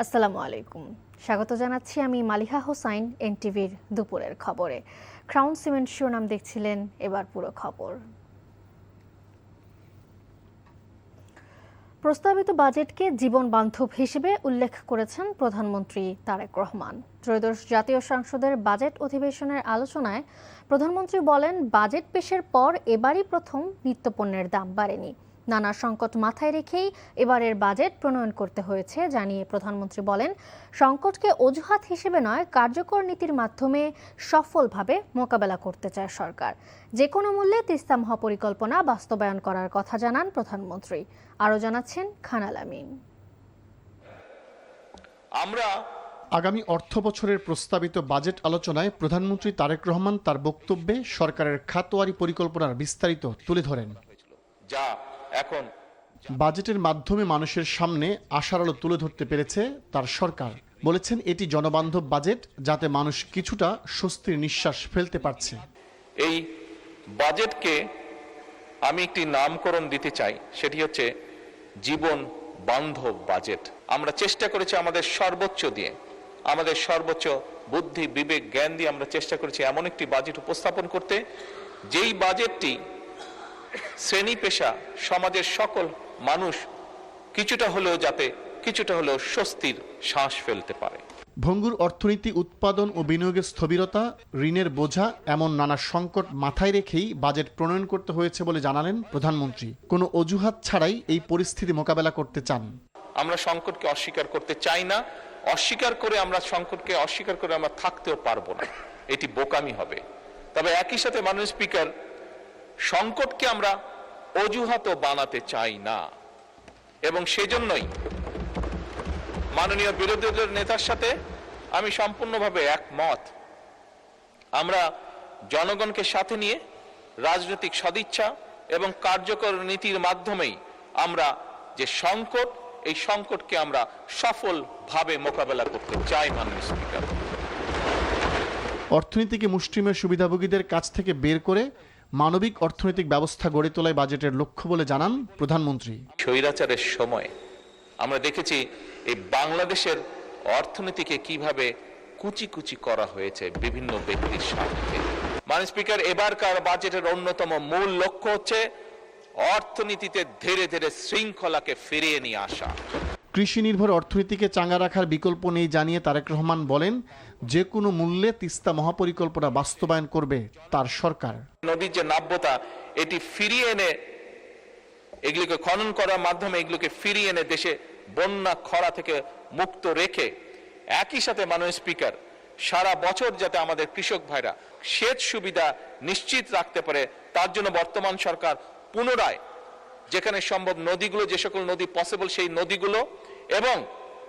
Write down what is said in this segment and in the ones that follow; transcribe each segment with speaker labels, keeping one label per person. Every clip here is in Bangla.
Speaker 1: আসসালামু আলাইকুম। স্বাগত জানাচ্ছি আমি মালিহা হোসাইন এনটিভির দুপুরের খবরে। ক্রাউন সিমেন্ট শিরোনাম দেখছিলেন, এবার পুরো খবর। প্রস্তাবিত বাজেটকে জীবন বান্ধব হিসেবে উল্লেখ করেছেন প্রধানমন্ত্রী তারেক রহমান। ত্রয়োদশ জাতীয় সংসদের বাজেট অধিবেশনের আলোচনায় প্রধানমন্ত্রী বলেন, বাজেট পেশের পর এবারই প্রথম নিত্যপণ্যের দাম বাড়েনি। নানা সংকট মাথায় রেখেই এবারের বাজেট প্রণয়ন করতে হয়েছে জানিয়ে প্রধানমন্ত্রী বলেন, সংকটকে অজুহাত হিসেবে নয়, কার্যকর নীতির মাধ্যমে সফলভাবে মোকাবেলা করতে চায় সরকার। যে কোনো মূল্যে তিস্তা মহাপরিকল্পনা বাস্তবায়ন করার কথা জানান প্রধানমন্ত্রী। আরও জানাচ্ছেন খান আল আমিন।
Speaker 2: আগামী অর্থ বছরের প্রস্তাবিত বাজেট আলোচনায় প্রধানমন্ত্রী তারেক রহমান তার বক্তব্যে সরকারের খাতওয়ারি পরিকল্পনার বিস্তারিত তুলে ধরেন। বাজেটের মাধ্যমে মানুষের সামনে আশার আলো তুলে ধরতে পেরেছে তার সরকার। বলেছেন, এটি জনবান্ধব বাজেট, যাতে মানুষ কিছুটা স্বস্তির নিঃশ্বাস ফেলতে পারছে।
Speaker 3: এই বাজেটকে আমি একটি নামকরণ দিতে চাই, সেটি হচ্ছে জীবন বান্ধব বাজেট। আমরা চেষ্টা করেছি আমাদের সর্বোচ্চ দিয়ে, আমাদের সর্বোচ্চ বুদ্ধি, বিবেক, জ্ঞান দিয়ে আমরা চেষ্টা করেছি এমন একটি বাজেট উপস্থাপন করতে, যেই বাজেটটি শ্রেণী পেশা সমাজের সকল মানুষ কিছুটা হলেও স্বস্তির শ্বাস ফেলতে পারে।
Speaker 2: ভঙ্গুর অর্থনীতি, উৎপাদন ও বিনিয়োগের স্থবিরতা, ঋণের বোঝা, এমন নানা সংকট মাথায় রেখেই বাজেট প্রণয়ন করতে হয়েছে বলে জানালেন প্রধানমন্ত্রী। কোনো অজুহাত ছাড়াই এই পরিস্থিতি মোকাবেলা করতে চান।
Speaker 3: আমরা সংকটকে অস্বীকার করতে চাই না। সংকটকে অস্বীকার করে আমরা থাকতেও পারবো না, এটি বোকামি হবে। তবে একই সাথে মাননীয় স্পিকার, সংকটকে আমরা অজুহাতও বানাতে চাই না, এবং সেজন্যই মাননীয় বিরোধী দলের নেতার সাথে আমি সম্পূর্ণভাবে একমত। আমরা জনগণকে সাথে নিয়ে রাজনৈতিক সদিচ্ছা এবং কার্যকর নীতির মাধ্যমেই আমরা যে এই সংকটকে আমরা সফলভাবে মোকাবেলা করতে চাই। মাননীয় স্পিকার,
Speaker 2: অর্থনীতিকে মুষ্টিমেয় সুবিধাভোগীদের কাছ থেকে বের করে মানবিক অর্থনৈতিক ব্যবস্থা গড়ে তোলাই বাজেটের লক্ষ্য বলে জানান প্রধানমন্ত্রী।
Speaker 3: স্বৈরাচারের সময় আমরা দেখেছি এই বাংলাদেশের অর্থনীতিকে কিভাবে কুচি করা হয়েছে বিভিন্ন ব্যক্তির স্বার্থে। মাননীয় স্পিকার, এবারকার বাজেটের অন্যতম মূল লক্ষ্য হচ্ছে অর্থনীতিতে ধীরে ধীরে শৃঙ্খলাকে ফিরিয়ে নিয়ে আসা।
Speaker 2: কৃষি নির্ভর অর্থনীতিকে চাঙ্গা রাখার বিকল্প নেই জানিয়ে তারেক রহমান বলেন, যে কোনো মূল্যে তিস্তা মহাপরিকল্পনা বাস্তবায়ন করবে তার সরকার।
Speaker 3: নদীর যে নাব্যতা, এটি ফিরিয়ে এনে, এগুলোকে খনন করার মাধ্যমে এগুলোকে ফিরিয়ে এনে দেশে বন্যা খরা থেকে মুক্ত রেখে, একই সাথে মাননীয় স্পিকার, সারা বছর যাতে আমাদের কৃষক ভাইরা সেচ সুবিধা নিশ্চিত রাখতে পারে, তার জন্য বর্তমান সরকার পুনরায় যেখানে সম্ভব নদীগুলো, যে সকল নদী পসিবল, সেই নদীগুলো এবং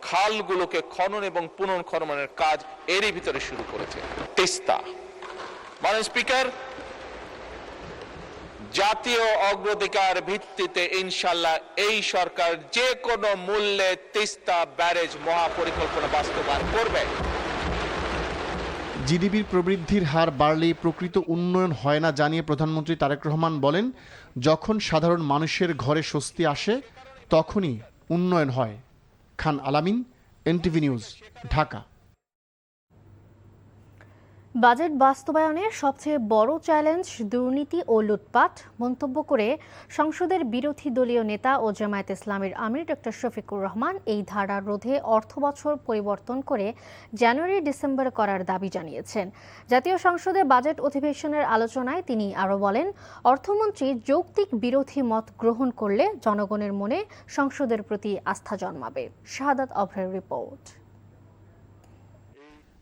Speaker 3: খালগুলোকে খনন এবং পুনর্খননের কাজ এরই ভিতরে শুরু করেছে। তিস্তা, মাননীয় স্পিকার, জাতীয় অগ্রাধিকার ভিত্তিতে ইনশাআল্লাহ এই সরকার যে কোনো মূল্যে তিস্তা ব্যারেজ মহাপরিকল্পনা বাস্তবায়ন করবে।
Speaker 2: জিডিপির প্রবৃদ্ধির হার বাড়লেই প্রকৃত উন্নয়ন হয় না জানিয়ে প্রধানমন্ত্রী তারেক রহমান বলেন, যখন সাধারণ মানুষের ঘরে স্বস্তি আসে তখনই উন্নয়ন হয়। খান আল আমিন, এনটিভি নিউজ, ঢাকা।
Speaker 1: বাজেট বাস্তবায়নের সবচেয়ে বড় চ্যালেঞ্জ দুর্নীতি ও লুটপাট মন্তব্য করে সংসদের বিরোধী দলীয় নেতা ও জামায়াতে ইসলামীর আমির ডক্টর শফিকুর রহমান এই ধারা রোধে অর্থবছর পরিবর্তন করে জানুয়ারি-ডিসেম্বর করার দাবি জানিয়েছেন। জাতীয় সংসদে বাজেট অধিবেশনের আলোচনায় তিনি আরও বলেন, অর্থমন্ত্রী যৌক্তিক বিরোধী মত গ্রহণ করলে জনগণের মনে সংসদের প্রতি আস্থা জন্মাবে। শাহাদাত অভ্রের রিপোর্ট।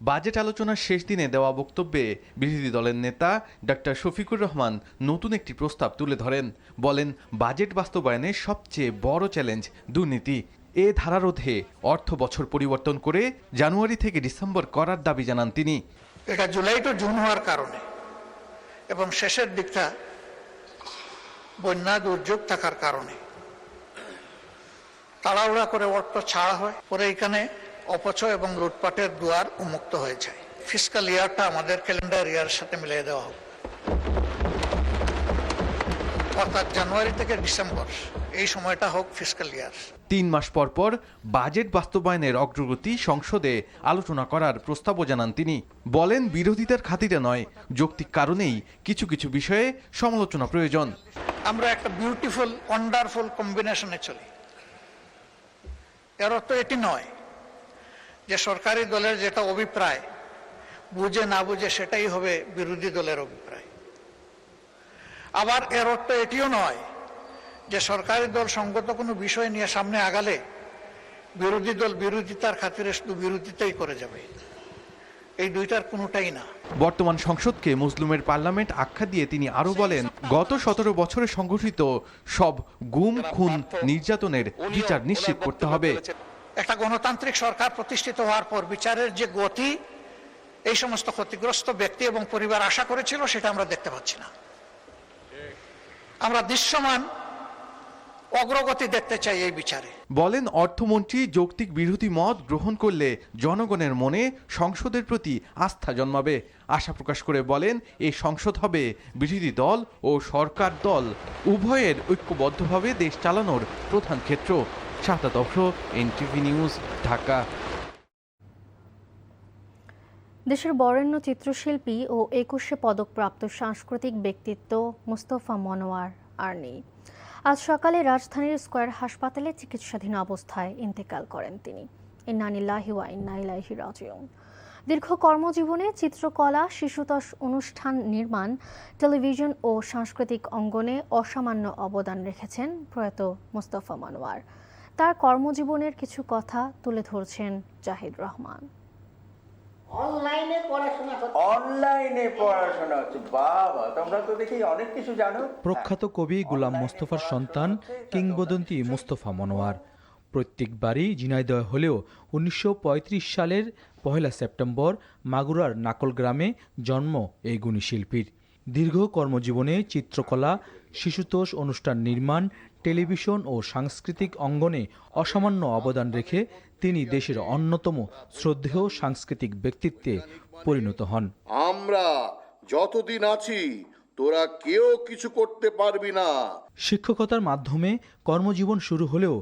Speaker 4: বাজেট আলোচনার শেষ দিনে দেওয়া বক্তব্যে বিরোধী দলের নেতা ডক্টর শফিকুর রহমান নতুন একটি প্রস্তাব তুলে ধরেন। বলেন, বাজেট বাস্তবায়নে সবচেয়ে বড় চ্যালেঞ্জ দুর্নীতি। এ ধারা রোধে অর্থ বছর পরিবর্তন করে জানুয়ারি থেকে ডিসেম্বর করার দাবি জানান তিনি।
Speaker 5: এটা জুলাই টু জুন হওয়ার কারণে এবং শেষের দিকটা বন্যা দুর্যোগ থাকার কারণে তাড়াহুড়া করে অর্থ ছাড়া হয়, পরে এখানে অপচয় এবং লুটপাটের দুয়ার উন্মুক্ত হয়ে যায়। ফিসকাল ইয়ারটা আমাদের ক্যালেন্ডার ইয়ারের সাথে মিলিয়ে দেওয়া হোক, অর্থাৎ জানুয়ারি থেকে ডিসেম্বর এই সময়টা হোক ফিসকাল ইয়ার।
Speaker 4: 3 মাস পর পর বাজেট বাস্তবায়নের অগ্রগতি সংসদে আলোচনা করার প্রস্তাবও জানান তিনি। বলেন, বিরোধিতার খাতিরে নয়, যৌক্তিক কারণেই কিছু কিছু বিষয়ে সমালোচনা প্রয়োজন।
Speaker 5: আমরা একটা বিউটিফুল ওয়ান্ডারফুল কম্বিনেশনে চলি। এর অর্থ এটি নয় যে সরকারি দলের যেটা অভিপ্রায় বুঝে না বুঝে সেটাই হবে বিরোধী দলের অভিপ্রায়। আবার এর অর্থ এটিও নয় যে সরকারি দল সঙ্গত কোনো বিষয় নিয়ে সামনে আগালে বিরোধী দল বিরোধিতার খাতিরে শুধু বিরোধিতাই করে যাবে। এই দুইটার কোনোটাই না।
Speaker 4: বর্তমান সংসদকে মুসলিমের পার্লামেন্ট আখ্যা দিয়ে তিনি আরো বলেন, গত 17 বছরে সংঘটিত সব গুম, খুন, নির্যাতনের বিচার নিশ্চিত করতে হবে।
Speaker 5: একটা গণতান্ত্রিক সরকার প্রতিষ্ঠিত হওয়ার পর বিচারের যে গতি এই সমস্ত ক্ষতিগ্রস্ত ব্যক্তি এবং পরিবার আশা করেছিল সেটা আমরা দেখতে পাচ্ছি না। আমরা দৃশ্যমান অগ্রগতি দেখতে চাই এই বিচারে।
Speaker 4: বলেন, অর্থমন্ত্রী যৌক্তিক বিরোধী মত গ্রহণ করলে জনগণের মনে সংসদের প্রতি আস্থা জন্মাবে। আশা প্রকাশ করে বলেন, এই সংসদ হবে বিরোধী দল ও সরকার দল উভয়ের ঐক্যবদ্ধভাবে দেশ চালানোর প্রধান ক্ষেত্র। শাহাদাত অফরো, এনটিভি নিউজ, ঢাকা।
Speaker 1: দেশের বরেণ্য চিত্রশিল্পী ও 21শে পদকপ্রাপ্ত সাংস্কৃতিক ব্যক্তিত্ব মুস্তফা মনোয়ার আর নেই। আজ সকালে রাজধানীর স্কয়ার হাসপাতালে চিকিৎসাধীন অবস্থায় ইন্তেকাল করেন তিনি। ইন্না লিল্লাহি ওয়া ইন্না ইলাইহি রাজিউন। দীর্ঘ কর্মজীবনে চিত্রকলা, শিশুতোষ অনুষ্ঠান নির্মাণ, টেলিভিশন ও সাংস্কৃতিক অঙ্গনে অসামান্য অবদান রেখেছেন প্রয়াত মুস্তফা মনোয়ার। তার কর্মজীবনের কিছু কথা তুলে ধরছেন জাহিদ রহমান।
Speaker 6: অনলাইনে পড়াশোনা হচ্ছে। বাবা, তোমরা তো দেখি অনেক কিছু জানো।
Speaker 7: প্রখ্যাত কবি গোলাম মোস্তফার সন্তান কিংবদন্তি মুস্তফা মনোয়ার। প্রত্যেকবারই ঝিনাইদহ হলেও 1935 সালের 1 সেপ্টেম্বর মাগুরার নাকল গ্রামে জন্ম এই গুণী শিল্পীর। দীর্ঘ কর্মজীবনে চিত্রকলা, শিশুতোষ অনুষ্ঠান নির্মাণ, টেলিভিশন ও সাংস্কৃতিক অঙ্গনে অসামান্য অবদান রেখে তিনি দেশের অন্যতম শ্রদ্ধেয় সাংস্কৃতিক ব্যক্তিত্বে পরিণত হন।
Speaker 8: আমরা যতদিন আছি তোরা কেউ কিছু করতে পারবি না।
Speaker 7: শিক্ষকতার মাধ্যমে কর্মজীবন শুরু হলেও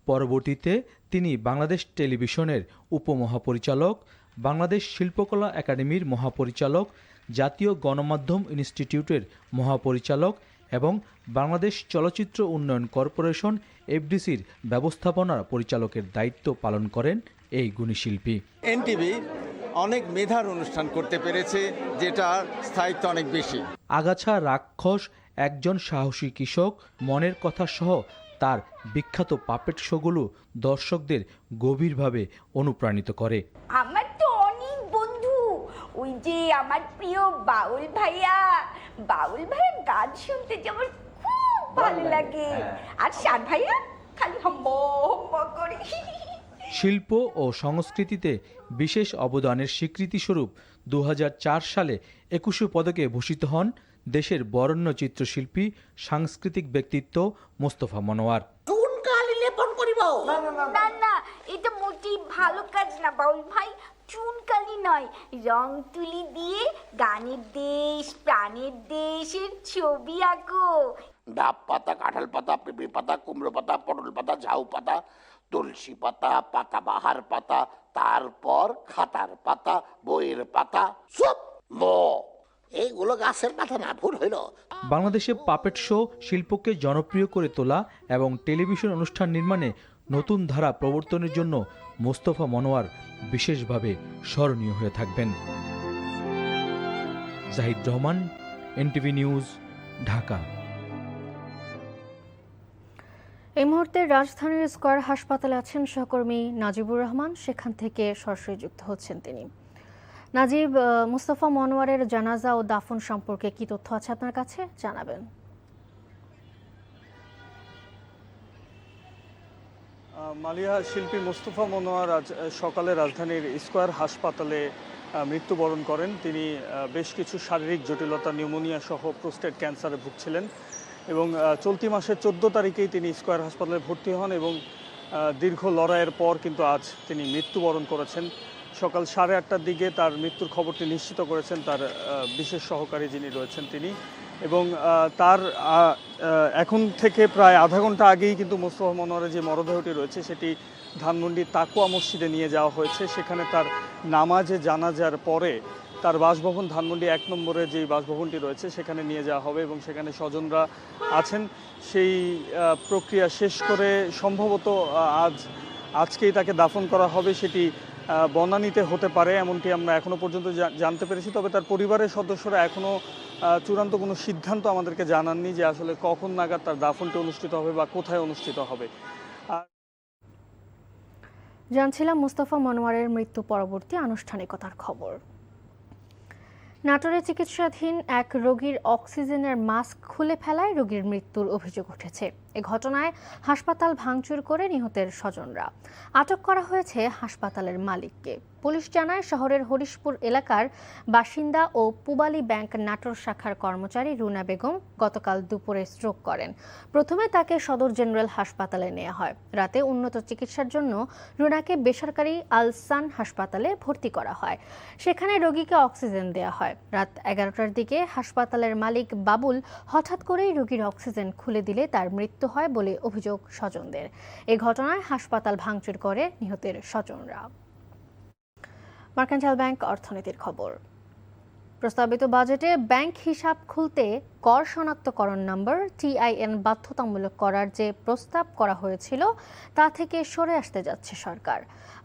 Speaker 7: পরবর্তীতে তিনি বাংলাদেশ টেলিভিশনের উপমহাপরিচালক, বাংলাদেশ শিল্পকলা একাডেমির মহাপরিচালক, জাতীয় গণমাধ্যম ইনস্টিটিউটের মহাপরিচালক এবং বাংলাদেশ চলচ্চিত্র উন্নয়ন কর্পোরেশন এফডিসির ব্যবস্থাপনা পরিচালকের দায়িত্ব পালন করেন এই গুণী শিল্পী।
Speaker 9: এনটিভি অনেক মেধার অনুষ্ঠান করতে পেরেছে, যেটার স্থায়িত্ব অনেক বেশি।
Speaker 7: আগাছা রাক্ষস, একজন সাহসী কৃষক, মনের কথা সহ তার বিখ্যাত পাপেট শোগুলো দর্শকদের গভীরভাবে অনুপ্রাণিত করে।
Speaker 10: আমার তো অনেক বন্ধু, ওই যে আমার প্রিয় বাউল ভাইয়ার গান শুনতে যেমন খুব ভালো লাগে, আর শান ভাইয়া খালি হম্বা হম্বা করে।
Speaker 7: শিল্প ও সংস্কৃতিতে বিশেষ অবদানের স্বীকৃতিস্বরূপ 2004 সালে 21 পদকে ভূষিত হন দেশের বরেণ্য চিত্রশিল্পী, সাংস্কৃতিক ব্যক্তিত্ব মুস্তফা মনোয়ার।
Speaker 10: না না, এটা মোটেই ভালো কাজ না বাউল ভাই। চুনকালি নয়, রং তুলি দিয়ে গানের দেশ, প্রাণের দেশের ছবি আঁকো।
Speaker 8: ডাব পাতা, কাঁঠাল পাতা, পেঁপে পাতা, কুমড়ো পাতা, পটল পাতা, ঝাউ পাতা, তুলসী পাতা, পাতাবাহার পাতা, তারপর খাতার পাতা, বইয়ের পাতা, সব এইগুলো গাছের পাতা না, ভুল হইল।
Speaker 7: বাংলাদেশে পাপেট শো শিল্পকে জনপ্রিয় করে তোলা এবং টেলিভিশন অনুষ্ঠান নির্মাণে নতুন ধারা প্রবর্তনের জন্য মোস্তফা মনোয়ার বিশেষভাবে স্মরণীয় হয়ে থাকবেন। Zahid Rahman, NTV news, Dhaka.
Speaker 1: এই মুহূর্তে রাজধানীর স্কয়ার হাসপাতালে আছেন সহকর্মী নাজিবুর রহমান। সেখান থেকে সরাসরি যুক্ত হচ্ছেন তিনি। নাজিব, মুস্তফা মনোয়ারের জানাজা ও দাফন সম্পর্কে কি তথ্য আছে আপনার কাছে, জানাবেন।
Speaker 11: মালিয়া, শিল্পী মুস্তফা মনোয়ার আজ সকালে রাজধানীর স্কয়ার হাসপাতালে মৃত্যুবরণ করেন। তিনি বেশ কিছু শারীরিক জটিলতা, নিউমোনিয়া সহ প্রোস্টেট ক্যান্সারে ভুগছিলেন এবং চলতি মাসের 14 তারিখেই তিনি স্কয়ার হাসপাতালে ভর্তি হন এবং দীর্ঘ লড়াইয়ের পর কিন্তু আজ তিনি মৃত্যুবরণ করেছেন। সকাল 8:30টার দিকে তার মৃত্যুর খবরটি নিশ্চিত করেছেন তার বিশেষ সহকারী যিনি রয়েছেন তিনি। এবং তার এখন থেকে প্রায় আধা ঘন্টা আগেই কিন্তু মোস্তফা মনোয়ারের যে মরদেহটি রয়েছে সেটি ধানমন্ডির তাকুয়া মসজিদে নিয়ে যাওয়া হয়েছে। সেখানে তার নামাজে জানাজার পরে তার বাসভবন ধানমন্ডি 1 নম্বরে যে বাসভবনটি রয়েছে সেখানে নিয়ে যাওয়া হবে এবং সেখানে স্বজনরা আছেন। সেই প্রক্রিয়া শেষ করে সম্ভবত আজকেই তাকে দাফন করা হবে, সেটি বনানীতে হতে পারে এমনটি আমরা এখনো পর্যন্ত জানতে পেরেছি। তবে তার পরিবারের সদস্যরা এখনো চূড়ান্ত কোনো সিদ্ধান্ত আমাদেরকে জানাননি যে আসলে কখন নাগাদ তার দাফনটি অনুষ্ঠিত হবে বা কোথায় অনুষ্ঠিত হবে।
Speaker 1: জানছিলাম মোস্তফা মনোয়ারের মৃত্যু পরবর্তী আনুষ্ঠানিকতার খবর। নাটোরে চিকিৎসাধীন এক রোগীর অক্সিজেনের মাস্ক খুলে ফেলায় রোগীর মৃত্যুর অভিযোগ উঠেছে। এ ঘটনায় হাসপাতাল ভাঙচুর করে নিহতের স্বজনরা। আটক করা হয়েছে হাসপাতালের মালিককে। পুলিশ জানায় শহরের হরিশপুর এলাকার বাসিন্দা ও পুবালী ব্যাংক নাটোর শাখার কর্মচারী রুনা বেগম গতকাল দুপুরে স্ট্রোক করেন। প্রথমে তাকে সদর জেনারেল হাসপাতালে নেওয়া হয়। রাতে উন্নত চিকিৎসার জন্য রুনাকে বেসরকারি আলসান হাসপাতালে ভর্তি করা হয়। সেখানে রোগীকে অক্সিজেন দেওয়া হয়। রাত 11টার দিকে হাসপাতালের মালিক বাবুল হঠাৎ করেই রোগীর অক্সিজেন খুলে দিলে তার মৃত্যু হয় বলে অভিযোগ স্বজনদের। এ ঘটনায় হাসপাতাল ভাঙচুর করে নিহতের স্বজনরা। মার্কেন্টাইল ব্যাংক অর্থনীতির খবর। প্রস্তাবিত বাজেটে ব্যাংক হিসাব খুলতে কর শনাক্তকরণ নম্বর TIN বাধ্যতামূলক করার যে প্রস্তাব করা হয়েছিল তা থেকে সরে আসতে যাচ্ছে সরকার।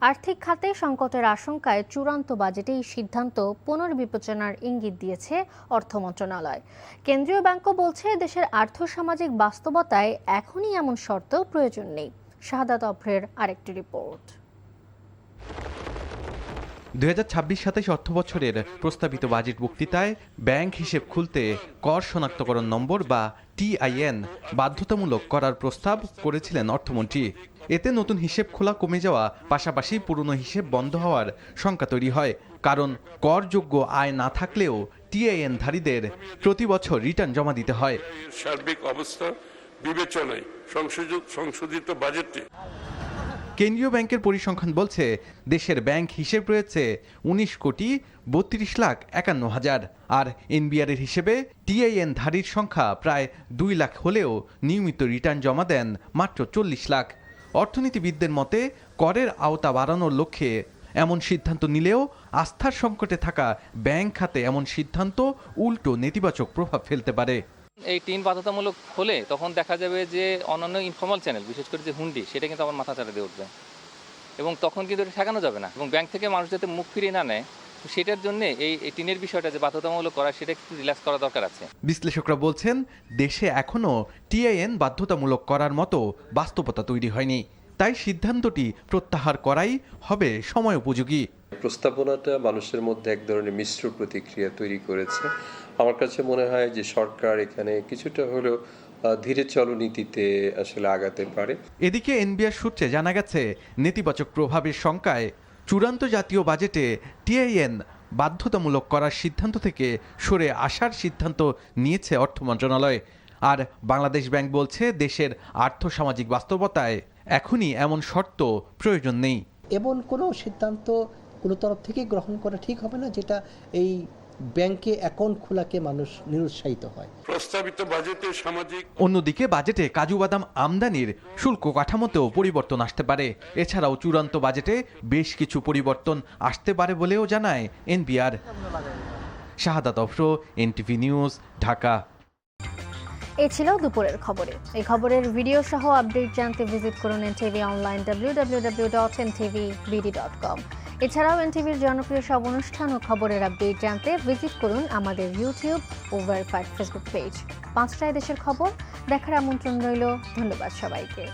Speaker 1: আর্থিক খাতে সংকটের আশঙ্কায় চূড়ান্ত বাজেটে এই সিদ্ধান্ত পুনর্বিবেচনার ইঙ্গিত দিয়েছে অর্থ মন্ত্রণালয়। কেন্দ্রীয় ব্যাংকও বলছে দেশের আর্থসামাজিক বাস্তবতায় এখনই এমন শর্ত প্রয়োজন নেই। শাহাদাত অভ্রের আরেকটি রিপোর্ট।
Speaker 4: 2026-27 অর্থবছরের প্রস্তাবিত বাজেট বক্তৃতায় ব্যাংক হিসেব খুলতে কর শনাক্তকরণ নম্বর বা TIN বাধ্যতামূলক করার প্রস্তাব করেছিলেন অর্থমন্ত্রী। এতে নতুন হিসেব খোলা কমে যাওয়া, পাশাপাশি পুরনো হিসেব বন্ধ হওয়ার শঙ্কা তৈরি হয়। কারণ করযোগ্য আয় না থাকলেও TIN ধারীদের প্রতি বছর রিটার্ন জমা দিতে হয়।
Speaker 12: সার্বিক অবস্থা বিবেচনায় সংশোধিত বাজেটে
Speaker 4: কেন্দ্রীয় ব্যাংকের পরিসংখ্যান বলছে দেশের ব্যাংক হিসেব রয়েছে 19,32,51,000, আর NBR এর হিসেবে TIN ধারীর সংখ্যা প্রায় 2 লাখ হলেও নিয়মিত রিটার্ন জমা দেন মাত্র 40 লাখ। অর্থনীতিবিদদের মতে করের আওতা বাড়ানোর লক্ষ্যে এমন সিদ্ধান্ত নিলেও আস্থার সংকটে থাকা ব্যাংক খাতে এমন সিদ্ধান্ত উল্টো নেতিবাচক প্রভাব ফেলতে পারে।
Speaker 13: এই টিন বাধ্যতামূলক হলে তখন দেখা যাবে যে অন্যান্য ইনফর্মাল চ্যানেল, বিশেষ করে যে হুন্ডি, সেটা কিন্তু আমার মাথা চাড়া দিয়ে উঠবে এবং তখন কিন্তু এটা ঠেকানো যাবে না। এবং ব্যাংক থেকে মানুষ যাতে মুখ ফিরিয়ে না নেয়, সেটার জন্য এই টিনের বিষয়টা যে বাধ্যতামূলক করা, সেটা একটু রিল্যাক্স করা দরকার আছে।
Speaker 4: বিশ্লেষকরা বলছেন দেশে এখনও TIN বাধ্যতামূলক করার মতো বাস্তবতা তৈরি হয়নি, তাই সিদ্ধান্তটি প্রত্যাহার করাই হবে সময় উপযোগী।
Speaker 14: প্রস্তাবনাটা মানুষের মধ্যে এক ধরনের মিশ্র প্রতিক্রিয়া তৈরি করেছে। আমার কাছে মনে হয় যে সরকার এখানে কিছুটা হলেও ধীরে চলনীতিতে আসলে আগাতে পারে।
Speaker 4: এদিকে NBR সূত্রে জানা গেছে নেতিবাচক প্রভাবের শঙ্কায় চূড়ান্ত জাতীয় বাজেটে TIN বাধ্যতামূলক করার সিদ্ধান্ত থেকে সরে আসার সিদ্ধান্ত নিয়েছে অর্থ মন্ত্রণালয়। আর বাংলাদেশ ব্যাংক বলছে দেশের আর্থসামাজিক বাস্তবতায় এখনই এমন শর্ত প্রয়োজন নেই।
Speaker 15: এমন কোনো সিদ্ধান্ত কোনো তরফ থেকে গ্রহণ করা ঠিক হবে না যেটা এই ব্যাংকে অ্যাকাউন্ট খোলাকে মানুষ নিরুৎসাহিত হয়।
Speaker 12: প্রস্তাবিত বাজেটে সামাজিক
Speaker 4: অন্যদিকে বাজেটে কাজু বাদাম আমদানির শুল্ক কাঠামোতেও পরিবর্তন আসতে পারে। এছাড়াও চূড়ান্ত বাজেটে বেশ কিছু পরিবর্তন আসতে পারে বলেও জানায় NBR। শাহাদাত অফরো, NTV নিউজ, ঢাকা।
Speaker 1: এই ছিল দুপুরের খবরে। এই খবরের ভিডিও সহ আপডেট জানতে ভিজিট করুন NTV অনলাইন www.ntvbd.com। এছাড়াও NTVর জনপ্রিয় সব অনুষ্ঠান ও খবরের আপডেট জানতে ভিজিট করুন আমাদের ইউটিউব ও ভেরিফাইড ফেসবুক পেজ। 5টায় দেশের খবর দেখার আমন্ত্রণ রইল। ধন্যবাদ সবাইকে।